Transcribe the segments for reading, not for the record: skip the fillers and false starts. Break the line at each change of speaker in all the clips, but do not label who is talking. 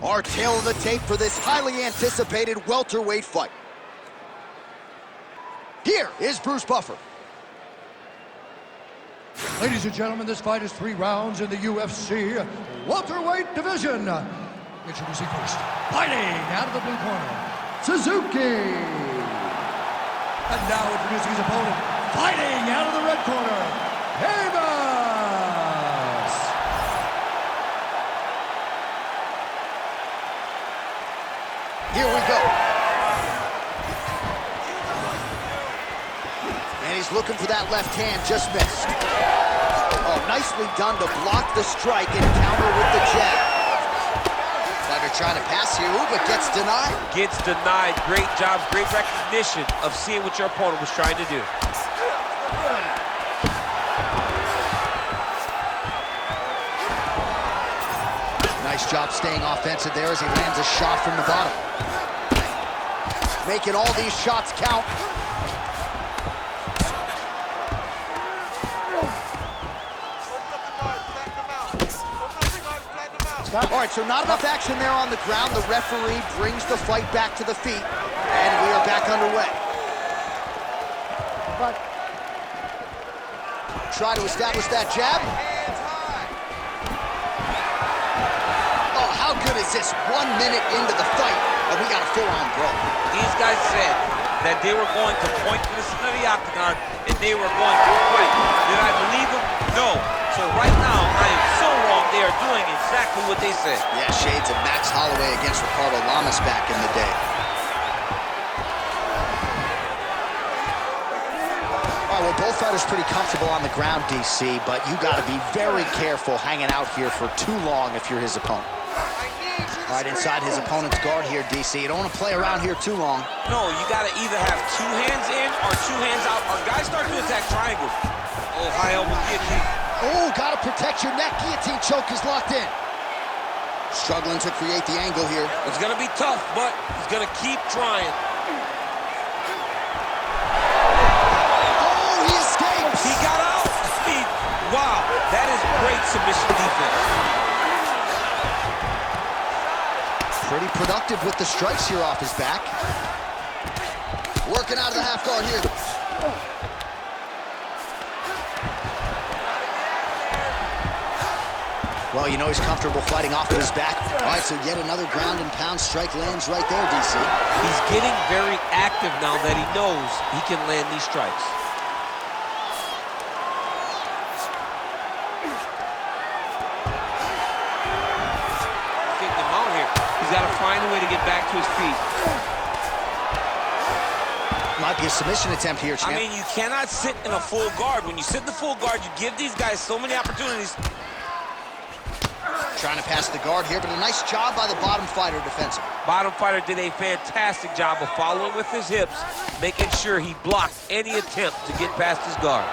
Our tail of the tape for this highly anticipated welterweight fight. Here is Bruce Buffer.
Ladies and gentlemen, this fight is 3 rounds in the UFC welterweight division. Introducing first, fighting out of the blue corner, Suzuki. And now introducing his opponent, fighting out of the red corner, Camus.
Here we go. And he's looking for that left hand, just missed. Oh, nicely done to block the strike and counter with the jab. Fighter trying to pass here, but gets denied.
Gets denied. Great job, great recognition of seeing what your opponent was trying to do.
Nice job staying offensive there as he lands a shot from the bottom. Making all these shots count. All right, so not enough action there on the ground. The referee brings the fight back to the feet, and we are back underway. Try to establish that jab. Oh, how good is this? 1 minute into the fight, and we got a full-on brawl.
These guys said that they were going to point to the center of the octagon, and they were going to fight. Did I believe them? No. So right now, I am so wrong. They are doing exactly what they said.
Yeah, shades of Max Holloway against Ricardo Lamas back in the day. All right, well, both fighters pretty comfortable on the ground, DC, but you got to be very careful hanging out here for too long if you're his opponent. All right, inside his opponent's guard here, DC. You don't want to play around here too long.
No, you got to either have 2 hands in or 2 hands out. Our guys start to attack triangle. Oh, high elbow guillotine.
Oh, got to protect your neck. Guillotine choke is locked in. Struggling to create the angle here.
It's going to be tough, but he's going to keep trying.
Oh, he escapes.
He got out. Wow, that is great submission defense.
Pretty productive with the strikes here off his back. Working out of the half guard here. Well, you know he's comfortable fighting off of his back. All right, so yet another ground and pound strike lands right there, DC.
He's getting very active now that he knows he can land these strikes. Getting him out here. He's got to find a way to get back to his feet.
Might be a submission attempt here, champ.
I mean, you cannot sit in a full guard. When you sit in the full guard, you give these guys so many opportunities.
Trying to pass the guard here, but a nice job by the bottom fighter defensive.
Bottom fighter did a fantastic job of following with his hips, making sure he blocked any attempt to get past his guard.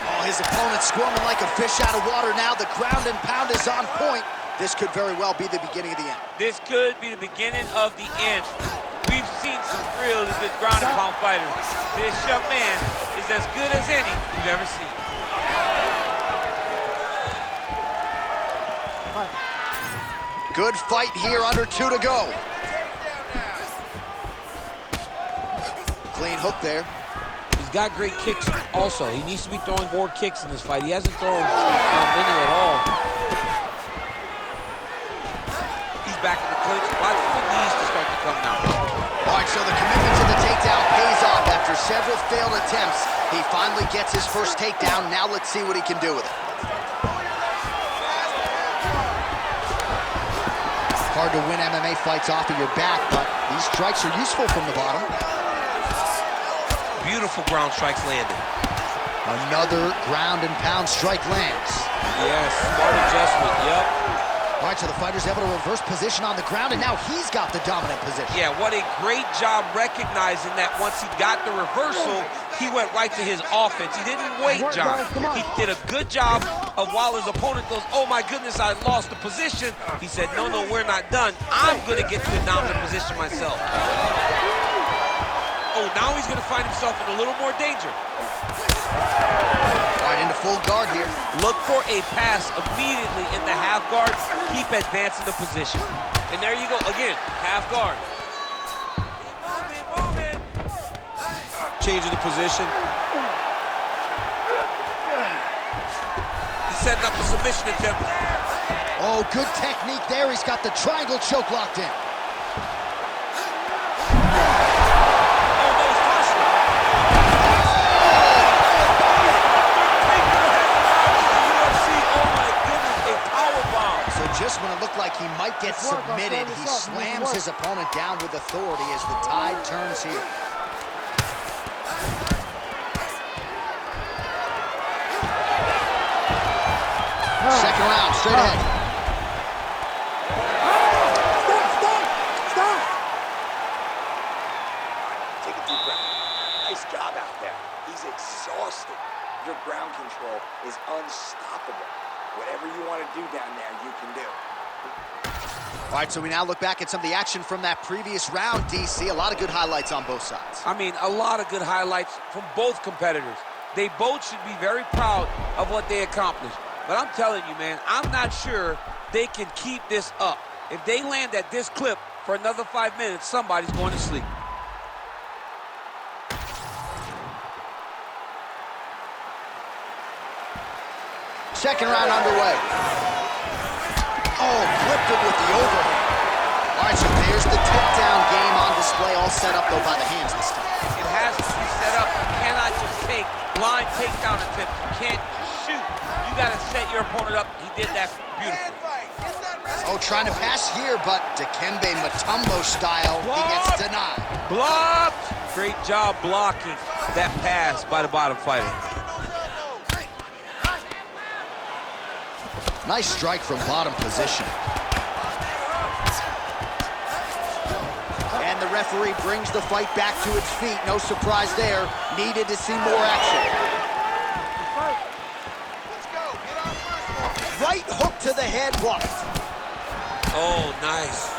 Oh, his opponent squirming like a fish out of water now. The ground and pound is on point. This could very well be the beginning of the end.
This could be the beginning of the end. We've seen some really good ground and pound fighters. This young man is as good as any you've ever seen.
Good fight here, under 2 to go. Clean hook there.
He's got great kicks also. He needs to be throwing more kicks in this fight. He hasn't thrown many at all. He's back in the clinch. Watch for the knees to start to come now.
All right, so the commitment to the takedown pays off. After several failed attempts, he finally gets his first takedown. Now let's see what he can do with it. Hard to win MMA fights off of your back, but these strikes are useful from the bottom.
Beautiful ground strikes landed.
Another ground and pound strike lands.
Yes, smart adjustment, yep.
All right, so the fighter's able to reverse position on the ground, and now he's got the dominant position.
Yeah, what a great job recognizing that once he got the reversal, he went right to his offense. He didn't wait, John. He did a good job of while his opponent goes, oh my goodness, I lost the position. He said, no, no, we're not done. I'm gonna get to the dominant position myself. Oh, now he's gonna find himself in a little more danger.
full guard here.
Look for a pass immediately in the half guard. Keep advancing the position. And there you go, again, half guard. Changing the position. He's setting up the submission attempt.
Oh, good technique there. He's got the triangle choke locked in. Just when it looked like he might get submitted, he slams his opponent down with authority as the tide turns here. Second round, straight ahead.
Stop! Take a deep breath. Nice job out there. He's exhausted. Your ground control is unstoppable. Whatever you want to do down there, you can do.
All right, so we now look back at some of the action from that previous round, DC. A lot of good highlights on both sides.
I mean, a lot of good highlights from both competitors. They both should be very proud of what they accomplished. But I'm telling you, man, I'm not sure they can keep this up. If they land at this clip for another 5 minutes, somebody's going to sleep.
Second round underway. Oh, clipped him with the overhand. All right, so there's the takedown game on display, all set up, though, by the hands this time.
It has to be set up. You cannot just take blind takedown attempts. You can't just shoot. You got to set your opponent up. He did that beautifully.
Oh, trying to pass here, but Dikembe Mutombo style, he gets denied.
Blocked! Great job blocking that pass by the bottom fighter.
Nice strike from bottom position. And the referee brings the fight back to its feet. No surprise there. Needed to see more action. Right hook to the head, blocked.
Oh, nice.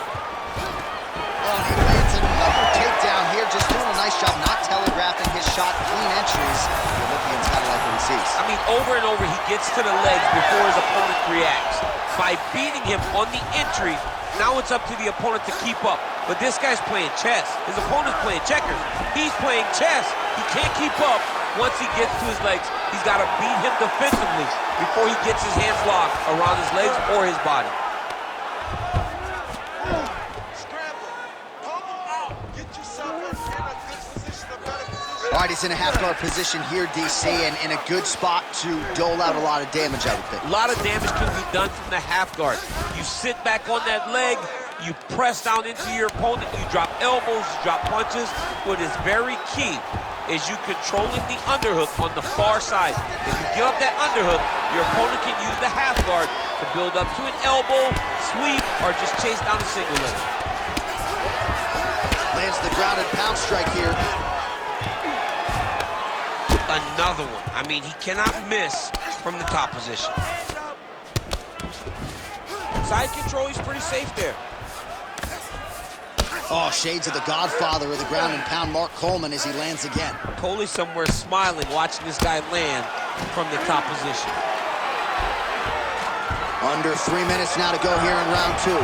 Oh, and he lands another takedown here. Just doing a nice job not telegraphing his shot. Clean entries. The Olympian's gotta like what he sees.
I mean, over and over, he gets to the legs before his opponent reacts. By beating him on the entry, now it's up to the opponent to keep up. But this guy's playing chess. His opponent's playing checkers. He's playing chess. He can't keep up. Once he gets to his legs, he's got to beat him defensively before he gets his hands locked around his legs or his body.
All right, he's in a half-guard position here, DC, and in a good spot to dole out a lot of damage, I would think.
A lot of damage can be done from the half guard. You sit back on that leg, you press down into your opponent, you drop elbows, you drop punches. What is very key is you controlling the underhook on the far side. If you give up that underhook, your opponent can use the half guard to build up to an elbow, sweep, or just chase down a single leg.
Lands the grounded pound strike here.
Another one. I mean, he cannot miss from the top position. Side control, he's pretty safe there.
Oh, shades of the godfather of the ground and pound, Mark Coleman, as he lands again.
Coley somewhere smiling, watching this guy land from the top position.
Under 3 minutes now to go here in round two.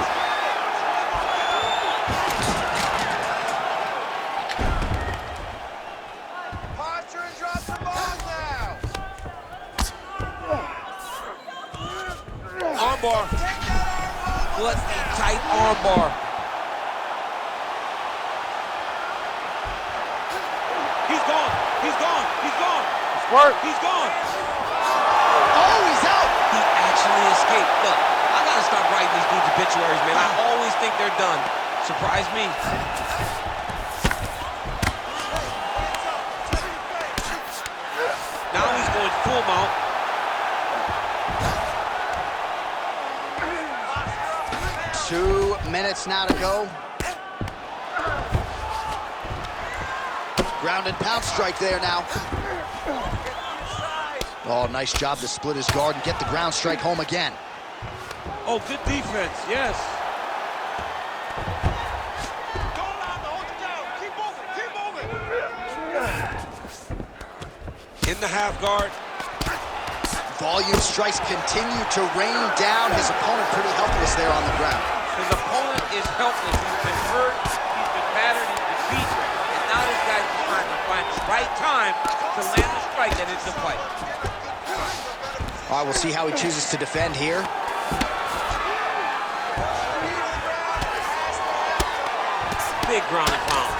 Armbar. What a tight armbar. He's gone. He's gone. He's gone.
Work.
He's gone.
Oh, he's out.
He actually escaped. Look, I gotta stop writing these dudes obituaries, man. I always think they're done. Surprise me. Now he's going full mount.
Two minutes now to go. Ground and pound strike there now. Oh, nice job to split his guard and get the ground strike home again.
Oh, good defense, yes. In the half guard.
Volume strikes continue to rain down. His opponent pretty helpless there on the ground.
His opponent is helpless. He's been hurt, he's been battered, he's been beaten, and now this guy's trying to find the right time to land the strike that ends the fight.
All right, we'll see how he chooses to defend here.
Big ground and pound.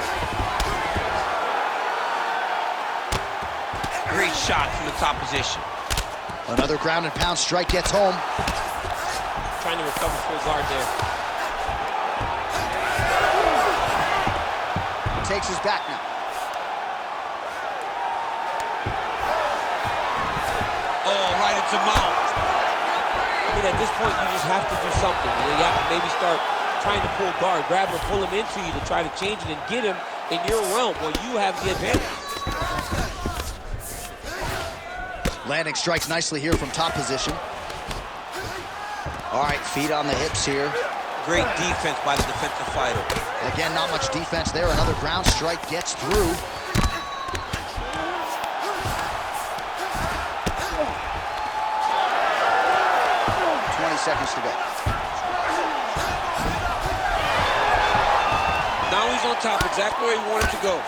Great shot from the top position.
Another ground and pound strike gets home.
Trying to recover full guard there.
Takes his back now.
Oh, right into mount. I mean, at this point, you just have to do something. You have to maybe start trying to pull guard, grab him, pull him into you to try to change it and get him in your realm where you have the advantage.
Landing strikes nicely here from top position. All right, feet on the hips here.
Great defense by the defensive fighter.
Again, not much defense there. Another ground strike gets through. Seconds to go.
Now he's on top, exactly where he wanted to go.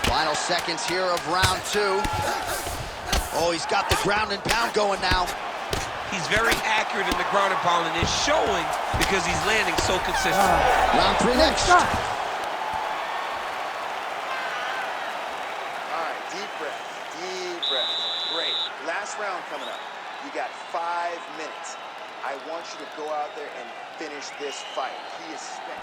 Final seconds here of round two. Oh, he's got the ground and pound going now.
He's very accurate in the ground and pound, and it's showing because he's landing so consistently.
Round three next.
All right, deep breath, deep breath. Great. Last round coming up. You got 5 minutes. I want you to go out there and finish this fight. He is spent.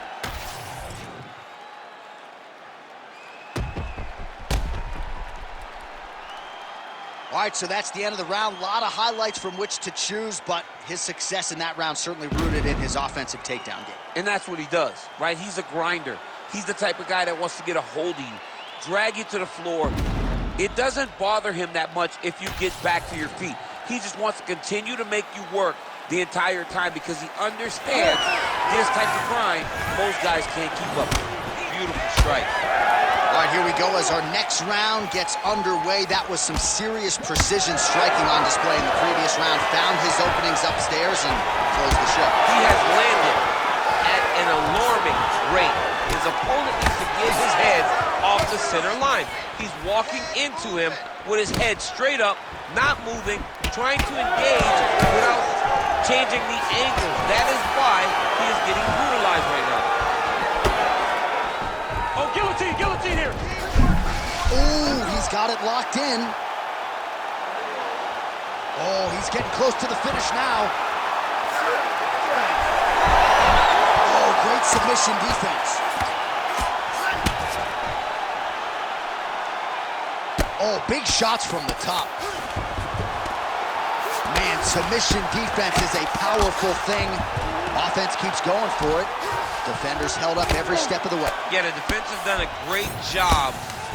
All right, so that's the end of the round. A lot of highlights from which to choose, but his success in that round certainly rooted in his offensive takedown game.
And that's what he does, right? He's a grinder. He's the type of guy that wants to get a hold of you, drag you to the floor. It doesn't bother him that much if you get back to your feet. He just wants to continue to make you work the entire time because he understands this type of grind most guys can't keep up with. Beautiful strike.
All right, here we go as our next round gets underway. That was some serious precision striking on display in the previous round. Found his openings upstairs and closed the show.
He has landed at an alarming rate. His opponent needs to get his head off the center line. He's walking into him with his head straight up, not moving, trying to engage without changing the angle. That is why he is getting brutalized right now. Oh, guillotine, guillotine here.
Ooh, he's got it locked in. Oh, he's getting close to the finish now. Oh, great submission defense. Oh, big shots from the top. Man, submission defense is a powerful thing. Offense keeps going for it. Defenders held up every step of the way.
Yeah, the defense has done a great job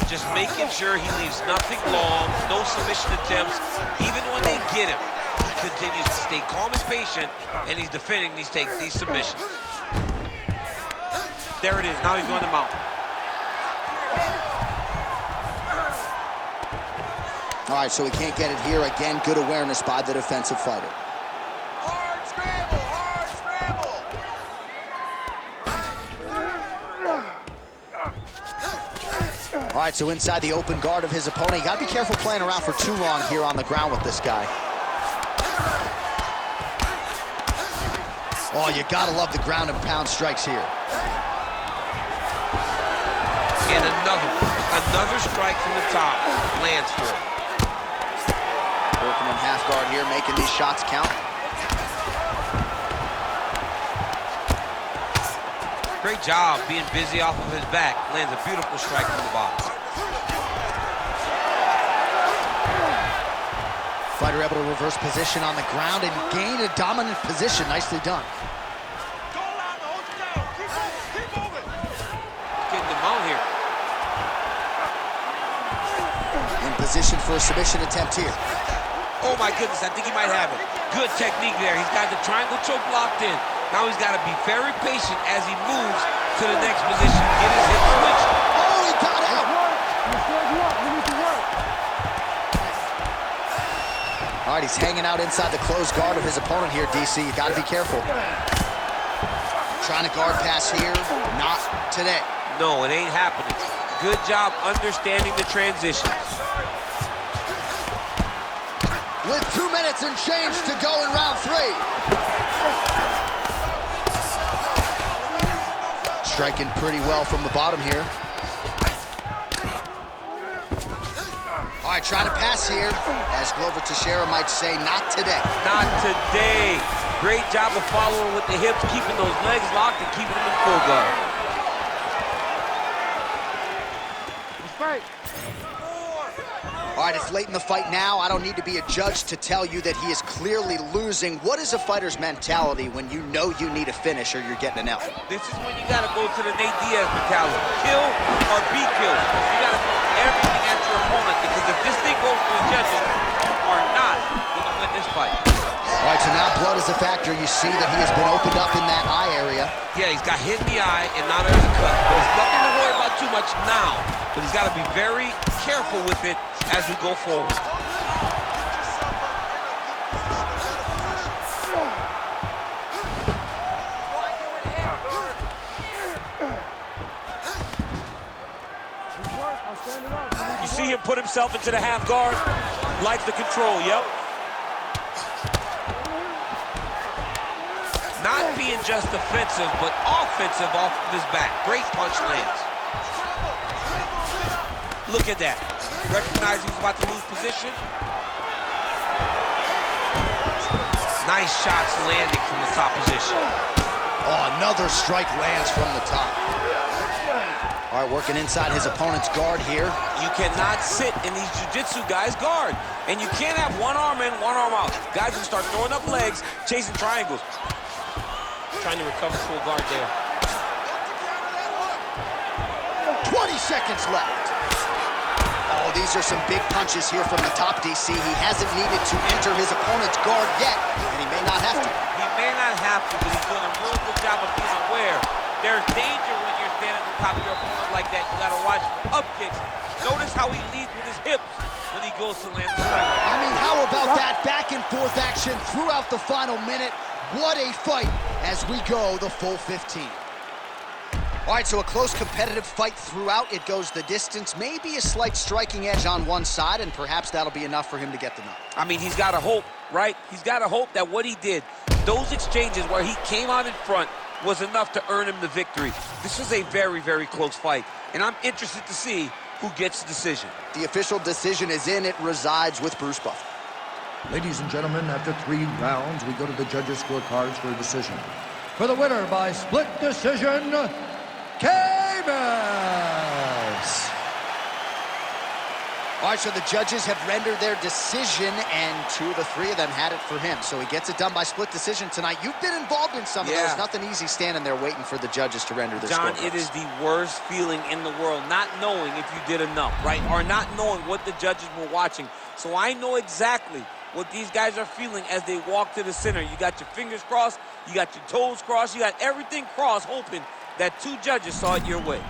just making sure he leaves nothing long, no submission attempts. Even when they get him, he continues to stay calm and patient, and he's defending these submissions. There it is. Now he's going to mount.
All right, so he can't get it here. Again, good awareness by the defensive fighter.
Hard scramble, hard scramble.
All right, so inside the open guard of his opponent. You got to be careful playing around for too long here on the ground with this guy. Oh, you got to love the ground and pound strikes here.
And another strike from the top lands for him.
Working in half guard here, making these shots count.
Great job being busy off of his back. Lands a beautiful strike from the box.
Fighter able to reverse position on the ground and gain a dominant position. Nicely done.
Getting the mount here.
In position for a submission attempt here.
Oh my goodness, I think he might have it. Good technique there. He's got the triangle choke locked in. Now he's got to be very patient as he moves to the next position. Get his hip switched.
Oh, he got out. All right, he's hanging out inside the closed guard of his opponent here, DC. You got to be careful. Trying to guard pass here. Not today.
No, it ain't happening. Good job understanding the transitions.
With 2 minutes and change to go in round 3. Striking pretty well from the bottom here. All right, trying to pass here. As Glover Teixeira might say, not today.
Not today. Great job of following with the hips, keeping those legs locked and keeping them in full guard.
All right, it's late in the fight now. I don't need to be a judge to tell you that he is clearly losing. What is a fighter's mentality when you know you need a finish or you're getting an L?
This is when you got to go to the Nate Diaz mentality. Kill or be killed. You got to throw everything at your opponent, because if this thing goes to the judges, you are not going to win this fight.
All right, so now blood is a factor. You see that he has been opened up in that eye area.
Yeah, he's got hit in the eye, and now there's a cut. But there's nothing to worry about too much now. But he's got to be very careful with it as we go forward. You see him put himself into the half guard. Likes the control, yep. Not being just defensive, but offensive off of his back. Great punch lands. Look at that. Recognizing he's about to lose position. Nice shots landing from the top position.
Oh, another strike lands from the top. All right, working inside his opponent's guard here.
You cannot sit in these jiu-jitsu guys' guard. And you can't have one arm in, one arm out. Guys will start throwing up legs, chasing triangles. Trying to recover full guard there.
20 seconds left. Oh, these are some big punches here from the top, DC. He hasn't needed to enter his opponent's guard yet, and he may not have to.
He may not have to, but he's doing a real good job of being aware. There's danger when you're standing at the top of your opponent like that. You gotta watch up kicks. Notice how he leads with his hips when he goes to land the strike.
I mean, how about that back and forth action throughout the final minute? What a fight as we go the full 15. All right, so a close competitive fight throughout. It goes the distance. Maybe a slight striking edge on one side, and perhaps that'll be enough for him to get the knock.
I mean, he's got to hope, right? He's got to hope that what he did, those exchanges where he came out in front, was enough to earn him the victory. This was a very, very close fight, and I'm interested to see who gets the decision.
The official decision is in. It resides with Bruce Buffer.
Ladies and gentlemen, after 3 rounds, we go to the judges' scorecards for a decision. For the winner by split decision, Camus!
All right, so the judges have rendered their decision, and 2 of the 3 of them had it for him. So he gets it done by split decision tonight. You've been involved in some of those. Nothing easy standing there waiting for the judges to render their scorecards.
John, it is the worst feeling in the world, not knowing if you did enough, right? Or not knowing what the judges were watching. So I know exactly what these guys are feeling as they walk to the center. You got your fingers crossed, you got your toes crossed, you got everything crossed, hoping that 2 judges saw it your way.